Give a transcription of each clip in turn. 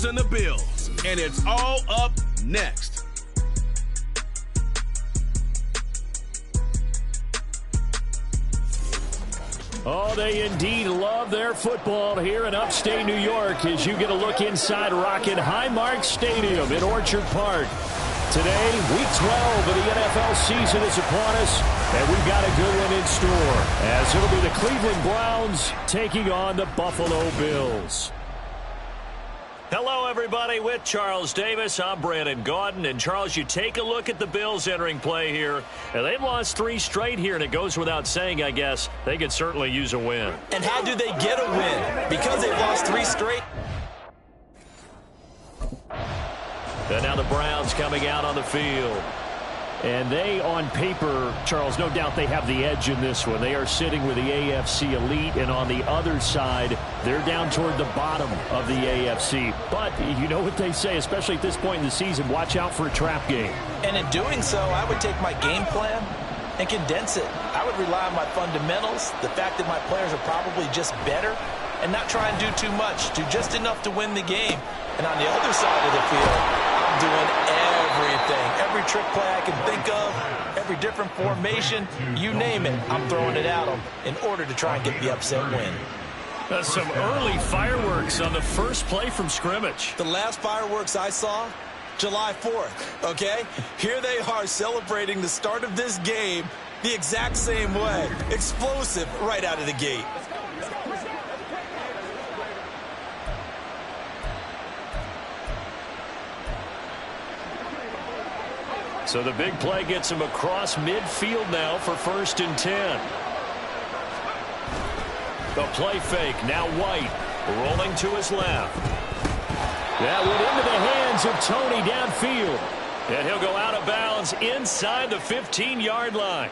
And the Bills, and it's all up next. Oh, they indeed love their football here in upstate New York as you get a look inside Rocket Highmark Stadium in Orchard Park. Today, week 12 of the NFL season is upon us, and we've got a good one in store, as it'll be the Cleveland Browns taking on the Buffalo Bills. Hello, everybody. With Charles Davis, I'm Brandon Gaudin. And, Charles, you take a look at the Bills entering play here. And they've lost 3 straight here, and it goes without saying, I guess, they could certainly use a win. And how do they get a win? Because they've lost 3 straight. And now the Browns coming out on the field. And they, on paper, Charles, no doubt they have the edge in this one. They are sitting with the AFC elite, and on the other side, they're down toward the bottom of the AFC. But you know what they say, especially at this point in the season, watch out for a trap game. And in doing so, I would take my game plan and condense it. I would rely on my fundamentals, the fact that my players are probably just better, and not try and do too much, do just enough to win the game. And on the other side of the field, I'm doing everything. Every trick play I can think of, every different formation, you name it, I'm throwing it at them in order to try and get the upset win. That's some early fireworks on the first play from scrimmage. The last fireworks I saw, July 4th, okay? Here they are celebrating the start of this game the exact same way. Explosive right out of the gate. So the big play gets him across midfield now for 1st and 10. The play fake, now White, rolling to his left. That went into the hands of Tony downfield. And he'll go out of bounds inside the 15-yard line.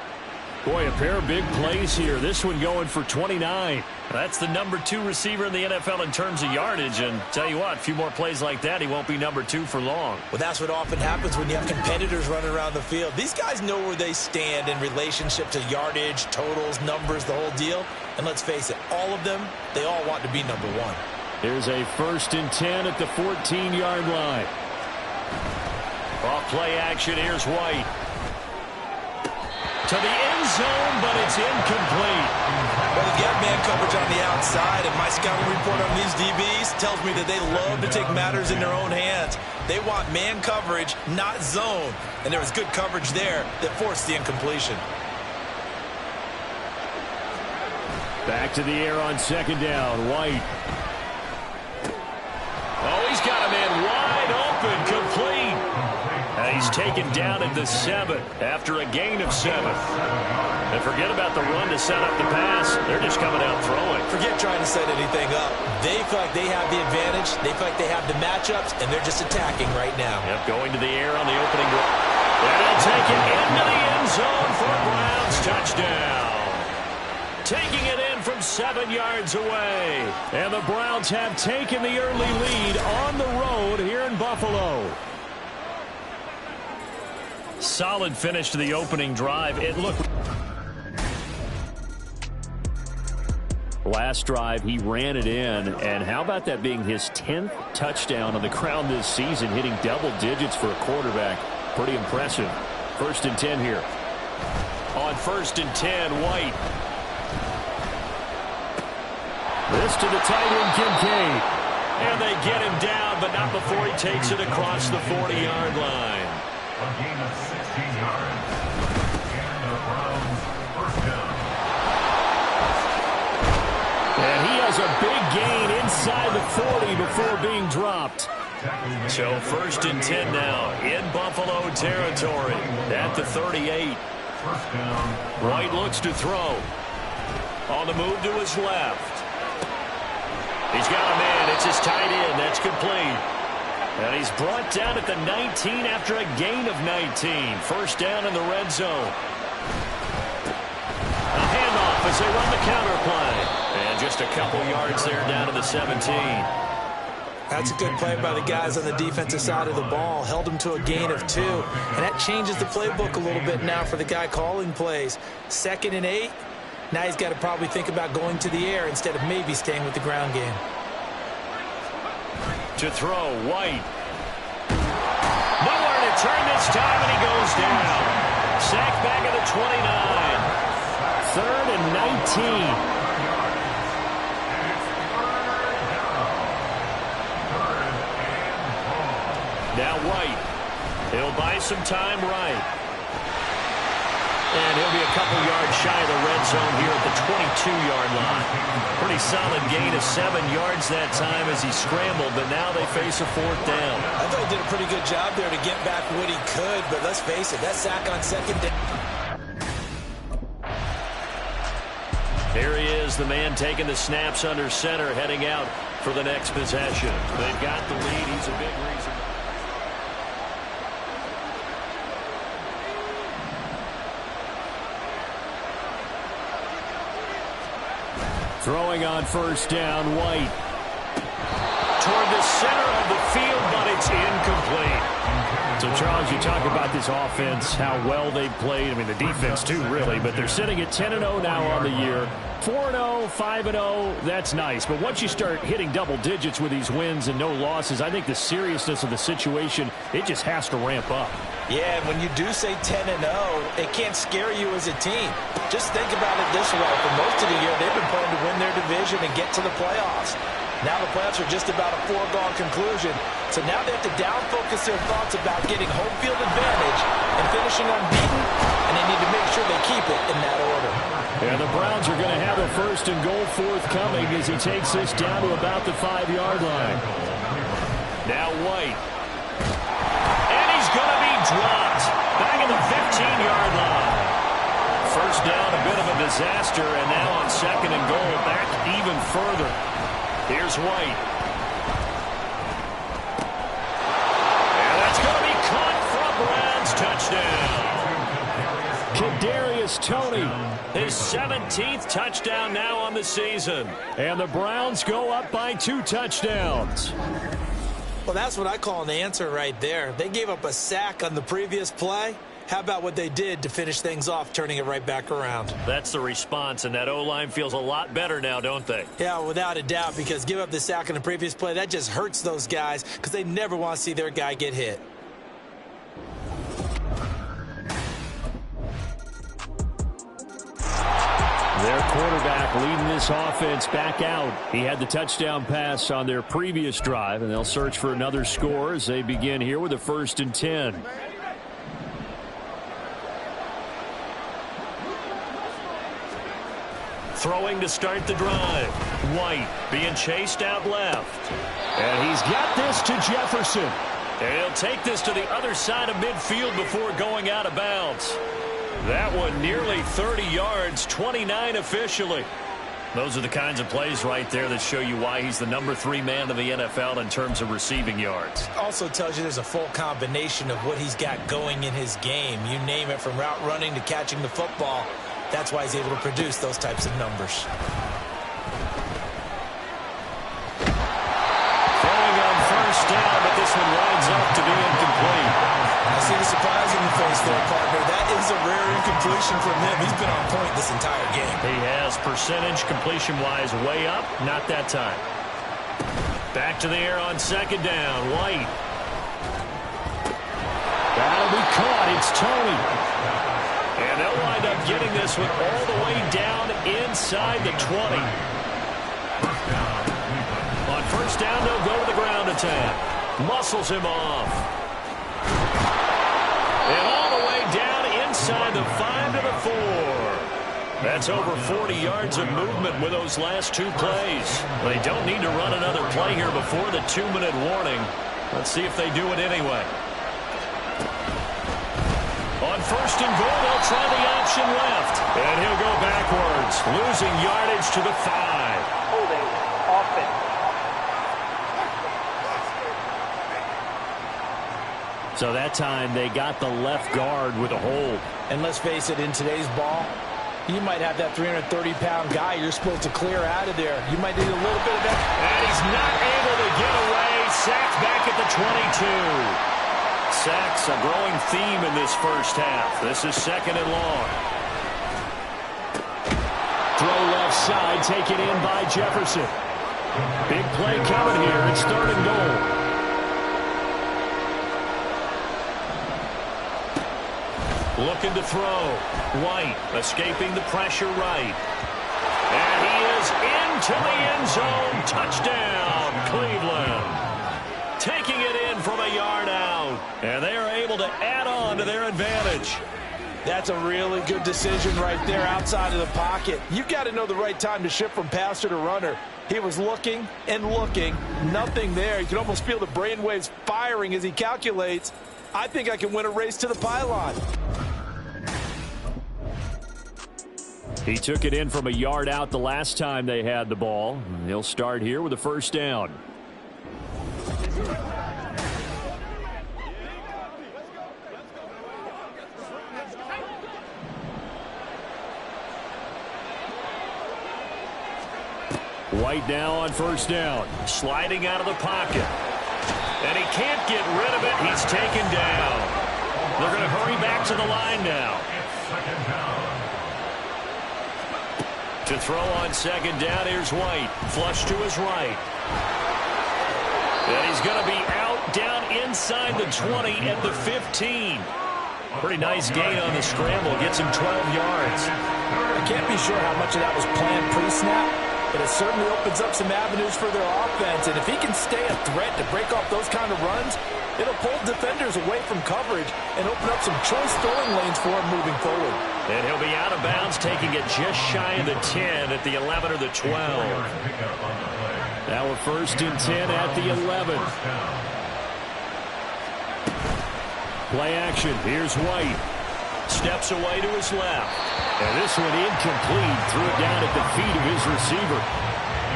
Boy, a pair of big plays here. This one going for 29. That's the number 2 receiver in the NFL in terms of yardage. And tell you what, a few more plays like that, he won't be number 2 for long. Well, that's what often happens when you have competitors running around the field. These guys know where they stand in relationship to yardage, totals, numbers, the whole deal. And let's face it, all of them, they all want to be number 1. Here's a 1st and 10 at the 14-yard line. Off play action, here's White. To the end zone, but it's incomplete. Well, they've got man coverage on the outside, and my scouting report on these DBs tells me that they love to take matters in their own hands. They want man coverage, not zone. And there was good coverage there that forced the incompletion. Back to the air on 2nd down, White. Oh, he's got a man wide open, complete. And he's taken down at the 7 after a gain of 7. And forget about the run to set up the pass. They're just coming out throwing. Forget trying to set anything up. They feel like they have the advantage. They feel like they have the matchups, and they're just attacking right now. Yep, going to the air on the opening drive. And he'll take it into the end zone for a Browns touchdown. Taking it in from 7 yards away. And the Browns have taken the early lead on the road here in Buffalo. Solid finish to the opening drive. It looked... Last drive, he ran it in. And how about that being his 10th touchdown on the ground this season, hitting double digits for a quarterback. Pretty impressive. 1st and 10 here. On 1st and 10, White. This to the tight end, Kincaid. And they get him down, but not before he takes it across the 40-yard line. A gain of 16 yards. And the Browns first down. And he has a big gain inside the 40 before being dropped. So 1st and 10 now in Buffalo territory at the 38. White looks to throw. On the move to his left. He's got a man. It's his tight end. That's complete. And he's brought down at the 19 after a gain of 19. 1st down in the red zone. A handoff as they run the counter play. And just a couple yards there down to the 17. That's a good play by the guys on the defensive side of the ball. Held them to a gain of 2. And that changes the playbook a little bit now for the guy calling plays. 2nd and 8. Now he's got to probably think about going to the air instead of maybe staying with the ground game. To throw, White. Nowhere to turn this time, and he goes down. Sacked back at the 29. 3rd and 19. Now White. He'll buy some time right. And he'll be a couple yards shy of the red zone here at the 22-yard line. Pretty solid gain of 7 yards that time as he scrambled, but now they face a 4th down. I thought he did a pretty good job there to get back what he could, but let's face it, that sack on 2nd down. Here he is, the man taking the snaps under center, heading out for the next possession. They've got the lead. He's a big reason. Throwing on 1st down, White. Toward the center of the field, but it's incomplete. So, Charles, you talk about this offense, how well they've played. I mean, the defense, too, really. But they're sitting at 10-0 now on the year. 4-0, 5-0, that's nice. But once you start hitting double digits with these wins and no losses, I think the seriousness of the situation, it just has to ramp up. Yeah, and when you do say 10-0, it can't scare you as a team. Just think about it this way. For most of the year, they've been playing to win their division and get to the playoffs. Now the playoffs are just about a foregone conclusion. So now they have to down-focus their thoughts about getting home field advantage and finishing unbeaten, and they need to make sure they keep it in that order. And the Browns are going to have a 1st and goal forthcoming as he takes this down to about the 5-yard line. Now White. And he's going to be dropped. Back at the 15-yard line. 1st down, a bit of a disaster, and now on 2nd and goal, back even further. Here's White. And that's going to be caught for a Browns touchdown. Kadarius Toney, his 17th touchdown now on the season. And the Browns go up by 2 touchdowns. Well, that's what I call an answer right there. They gave up a sack on the previous play. How about what they did to finish things off, turning it right back around? That's the response, and that O-line feels a lot better now, don't they? Yeah, without a doubt, because give up the sack on the previous play, that just hurts those guys because they never want to see their guy get hit. Their quarterback leading this offense back out. He had the touchdown pass on their previous drive, and they'll search for another score as they begin here with a 1st and 10. Throwing to start the drive. White being chased out left. And he's got this to Jefferson. And he'll take this to the other side of midfield before going out of bounds. That one nearly 30 yards, 29 officially. Those are the kinds of plays right there that show you why he's the number 3 man in the NFL in terms of receiving yards. Also tells you there's a full combination of what he's got going in his game. You name it, from route running to catching the football. That's why he's able to produce those types of numbers. Throwing on 1st down, but this one winds up to be incomplete. I see the surprise in your face there, partner. That is a rare incompletion from him. He's been on point this entire game. He has, percentage completion-wise way up. Not that time. Back to the air on 2nd down. White. That'll be caught. It's Toney. And they'll wind up getting this one all the way down inside the 20. On 1st down, they'll go to the ground attack. Muscles him off. And all the way down inside the 5 to the 4. That's over 40 yards of movement with those last 2 plays. They don't need to run another play here before the 2-minute warning. Let's see if they do it anyway. On 1st and goal, they'll try the option left. And he'll go backwards, losing yardage to the 5. Holding offense. So that time they got the left guard with a hold. And let's face it, in today's ball, you might have that 330-pound guy you're supposed to clear out of there. You might need a little bit of that. And he's not able to get away. Sacked back at the 22. Sacks, a growing theme in this 1st half. This is 2nd and long. Throw left side, taken in by Jefferson. Big play coming here. It's 3rd and goal. Looking to throw. White escaping the pressure right. And he is into the end zone. Touchdown, Cleveland. Taking it in from a yard out. And they are able to add on to their advantage. That's a really good decision right there outside of the pocket. You've got to know the right time to shift from passer to runner. He was looking and looking. Nothing there. You can almost feel the brainwaves firing as he calculates. I think I can win a race to the pylon. He took it in from a yard out the last time they had the ball. He'll start here with a 1st down. White now on 1st down. Sliding out of the pocket. And he can't get rid of it. He's taken down. They're going to hurry back to the line now. To throw on 2nd down, here's White. Flush to his right. And he's going to be out down inside the 20 at the 15. Pretty nice gain on the scramble. Gets him 12 yards. I can't be sure how much of that was planned pre-snap, but it certainly opens up some avenues for their offense. And if he can stay a threat to break off those kind of runs, it'll pull defenders away from coverage and open up some choice throwing lanes for him moving forward. And he'll be out of bounds, taking it just shy of the 10 at the 11 or the 12. Now a 1st and 10 at the 11. Play action. Here's White. Steps away to his left. And this one incomplete. Threw it down at the feet of his receiver.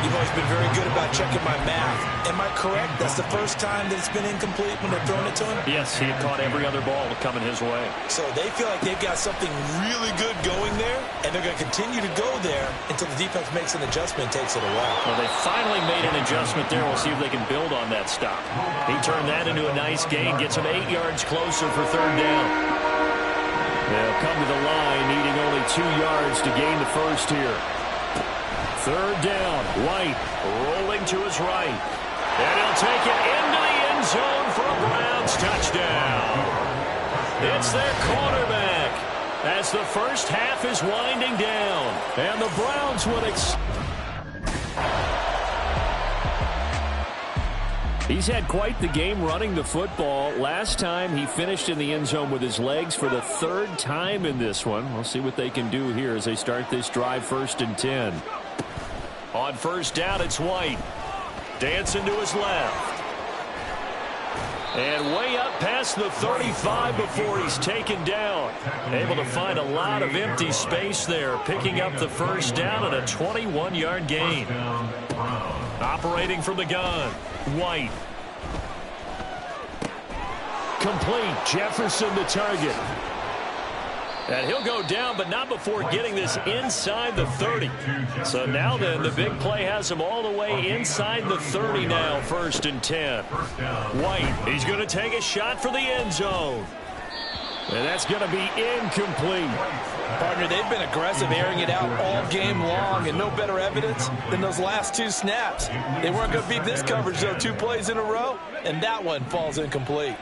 You've always been very good about checking my math. Am I correct? That's the first time that it's been incomplete when they're throwing it to him? Yes, he had caught every other ball coming his way. So they feel like they've got something really good going there, and they're going to continue to go there until the defense makes an adjustment and takes it away. Well, they finally made an adjustment there. We'll see if they can build on that stop. He turned that into a nice gain, gets him 8 yards closer for 3rd down. They'll come to the line, needing only 2 yards to gain the 1st here. 3rd down, White rolling to his right. And he'll take it into the end zone for a Browns touchdown. It's their quarterback as the first half is winding down. And the Browns will He's had quite the game running the football. Last time he finished in the end zone with his legs for the 3rd time in this one. We'll see what they can do here as they start this drive 1st and 10. On 1st down, it's White. Dancing to his left. And way up past the 35 before he's taken down. Able to find a lot of empty space there. Picking up the 1st down and a 21-yard gain. Operating from the gun, White. Complete. Jefferson the target. And he'll go down, but not before getting this inside the 30. So now then, the big play has him all the way inside the 30 now, 1st and 10. White, he's going to take a shot for the end zone. And that's going to be incomplete. Partner, they've been aggressive, airing it out all game long, and no better evidence than those last 2 snaps. They weren't going to beat this coverage, though, 2 plays in a row, and that one falls incomplete.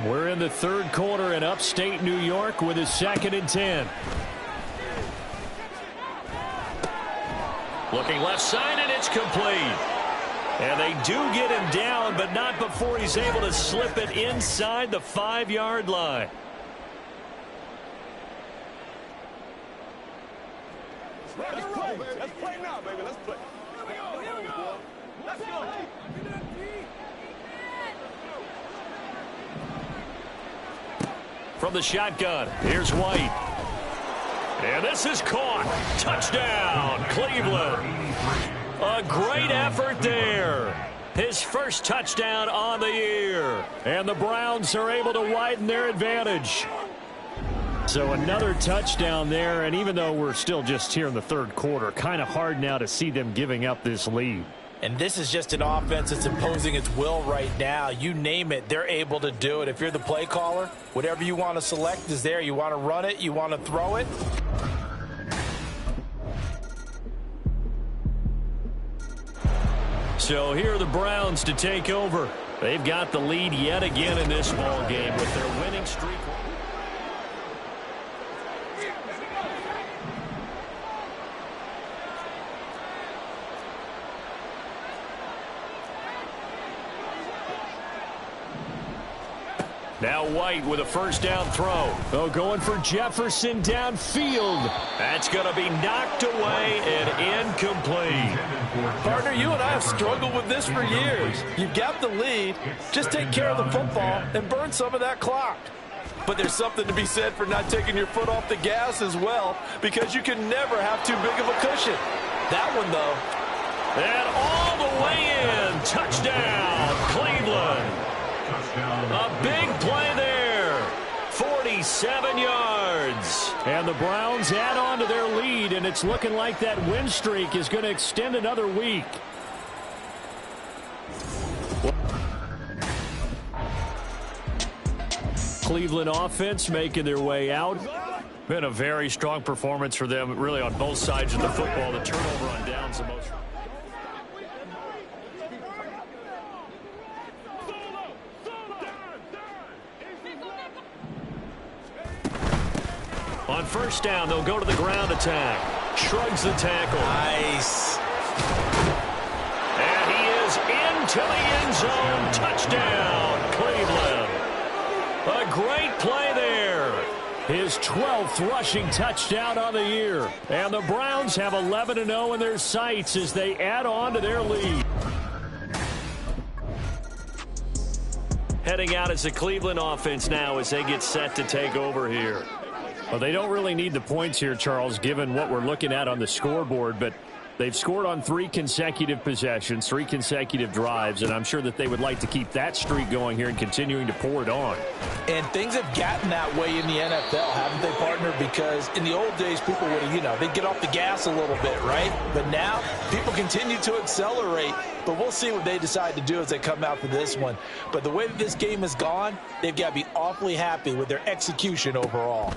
We're in the 3rd quarter in upstate New York with a 2nd and 10. Looking left side, and it's complete. And they do get him down, but not before he's able to slip it inside the 5-yard line. Let's play. Let's play now, baby. Let's play. Here we go. Let's go. From the shotgun, here's White. And this is caught. Touchdown, Cleveland. A great effort there. His first touchdown on the year. And the Browns are able to widen their advantage. So another touchdown there, and even though we're still just here in the 3rd quarter, kind of hard now to see them giving up this lead. And this is just an offense that's imposing its will right now. You name it, they're able to do it. If you're the play caller, whatever you want to select is there. You want to run it, you want to throw it. So here are the Browns to take over. They've got the lead yet again in this ball game with their winning streak. Now White with a first down throw. Oh, going for Jefferson downfield. That's going to be knocked away and incomplete. Partner, you and I have struggled with this for years. You've got the lead. Just take care of the football and burn some of that clock. But there's something to be said for not taking your foot off the gas as well, because you can never have too big of a cushion. That one, though. And all the way in. Touchdown, Cleveland. A big play there. 47 yards. And the Browns add on to their lead, and it's looking like that win streak is going to extend another week. Cleveland offense making their way out. Been a very strong performance for them, really, on both sides of the football. The turnover on downs the most. On first down, they'll go to the ground attack. Shrugs the tackle. Nice. And he is into the end zone. Touchdown, Cleveland. A great play there. His 12th rushing touchdown on the year. And the Browns have 11-0 in their sights as they add on to their lead. Heading out as the Cleveland offense now as they get set to take over here. Well, they don't really need the points here, Charles, given what we're looking at on the scoreboard, but they've scored on 3 consecutive possessions, 3 consecutive drives, and I'm sure that they would like to keep that streak going here and continuing to pour it on. And things have gotten that way in the NFL, haven't they, partner? Because in the old days, people would have, they'd get off the gas a little bit, right? But now, people continue to accelerate, but we'll see what they decide to do as they come out for this one. But the way that this game has gone, they've got to be awfully happy with their execution overall.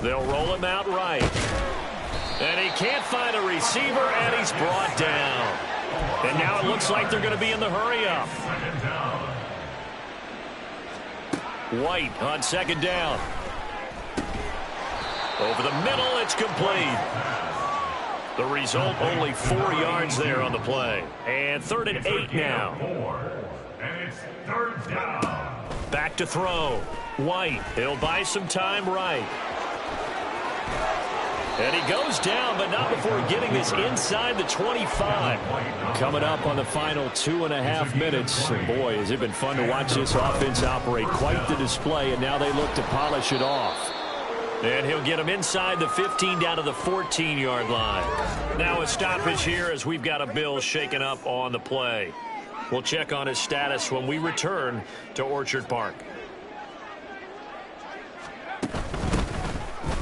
They'll roll him out right. And he can't find a receiver, and he's brought down. And now it looks like they're going to be in the hurry-up. White on second down. Over the middle, it's complete. The result, only 4 yards there on the play. And 3rd and 8 now. And it's 3rd down. Back to throw. White, he'll buy some time right. And he goes down, but not before getting this inside the 25. Coming up on the final 2.5 minutes. And boy, has it been fun to watch this offense operate. Quite the display, and now they look to polish it off. And he'll get him inside the 15 down to the 14-yard line. Now a stoppage here as we've got a Bill shaken up on the play. We'll check on his status when we return to Orchard Park.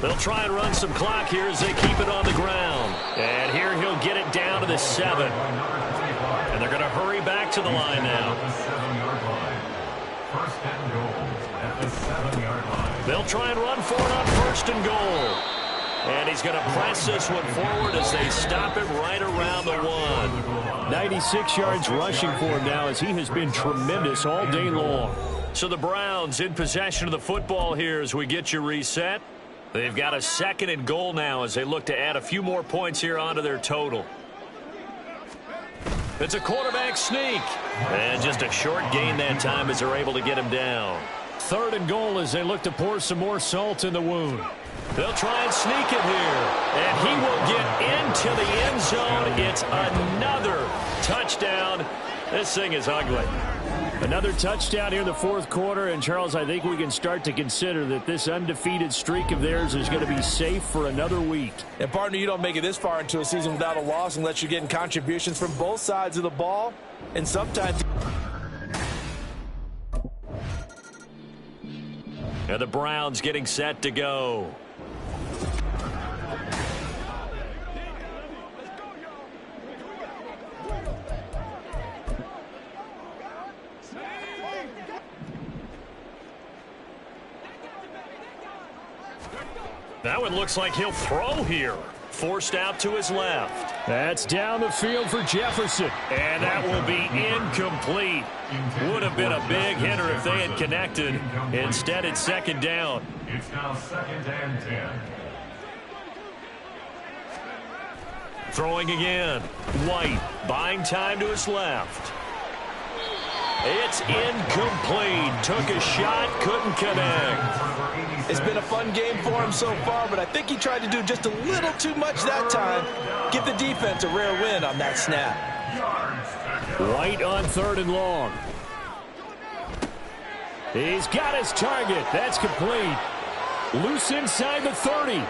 They'll try and run some clock here as they keep it on the ground. And here he'll get it down to the 7. And they're going to hurry back to the line now. First and goal at the 7-yard line. They'll try and run for it on 1st and goal. And he's going to press this one forward as they stop it right around the 1. 96 yards rushing for him now as he has been tremendous all day long. So the Browns in possession of the football here as we get you reset. They've got a 2nd and goal now as they look to add a few more points here onto their total. It's a quarterback sneak. And just a short gain that time as they're able to get him down. 3rd and goal as they look to pour some more salt in the wound. They'll try and sneak it here. And he will get into the end zone. It's another touchdown. This thing is ugly. Another touchdown here in the 4th quarter. And, Charles, I think we can start to consider that this undefeated streak of theirs is going to be safe for another week. And, partner, you don't make it this far into a season without a loss unless you're getting contributions from both sides of the ball. And sometimes... And the Browns getting set to go. That one looks like he'll throw here. Forced out to his left. That's down the field for Jefferson. And that will be incomplete. Would have been a big hitter if they had connected. Instead, it's second down. It's now 2nd and 10. Throwing again. White buying time to his left. It's incomplete. Took a shot, couldn't connect. It's been a fun game for him so far, but I think he tried to do just a little too much that time. Give the defense a rare win on that snap. White on 3rd and long. He's got his target. That's complete. Loose inside the 30.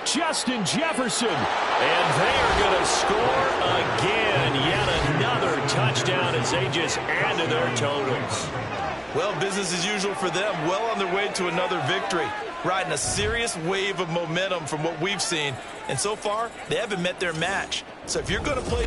Justin Jefferson. And they are going to score again. Yet another touchdown as they just add to their totals. Well, business as usual for them. Well on their way to another victory. Riding a serious wave of momentum from what we've seen. And so far, they haven't met their match. So if you're going to play...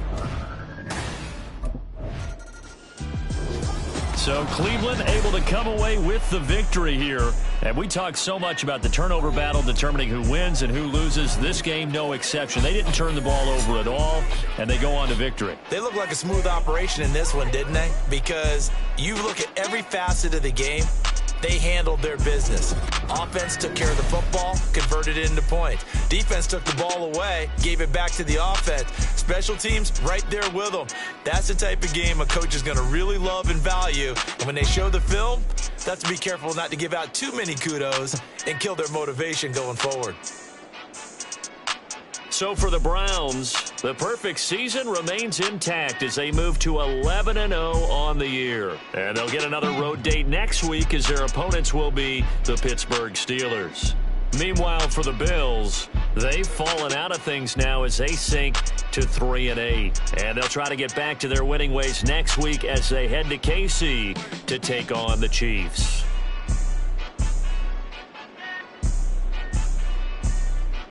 So Cleveland able to come away with the victory here. And we talk so much about the turnover battle determining who wins and who loses. This game, no exception. They didn't turn the ball over at all, and they go on to victory. They look like a smooth operation in this one, didn't they? Because you look at every facet of the game, they handled their business. Offense took care of the football, converted it into points. Defense took the ball away, gave it back to the offense. Special teams right there with them. That's the type of game a coach is going to really love and value. And when they show the film, that's to be careful not to give out too many kudos and kill their motivation going forward. So for the Browns, the perfect season remains intact as they move to 11-0 on the year. And they'll get another road date next week as their opponents will be the Pittsburgh Steelers. Meanwhile, for the Bills, they've fallen out of things now as they sink to 3-8. And they'll try to get back to their winning ways next week as they head to KC to take on the Chiefs.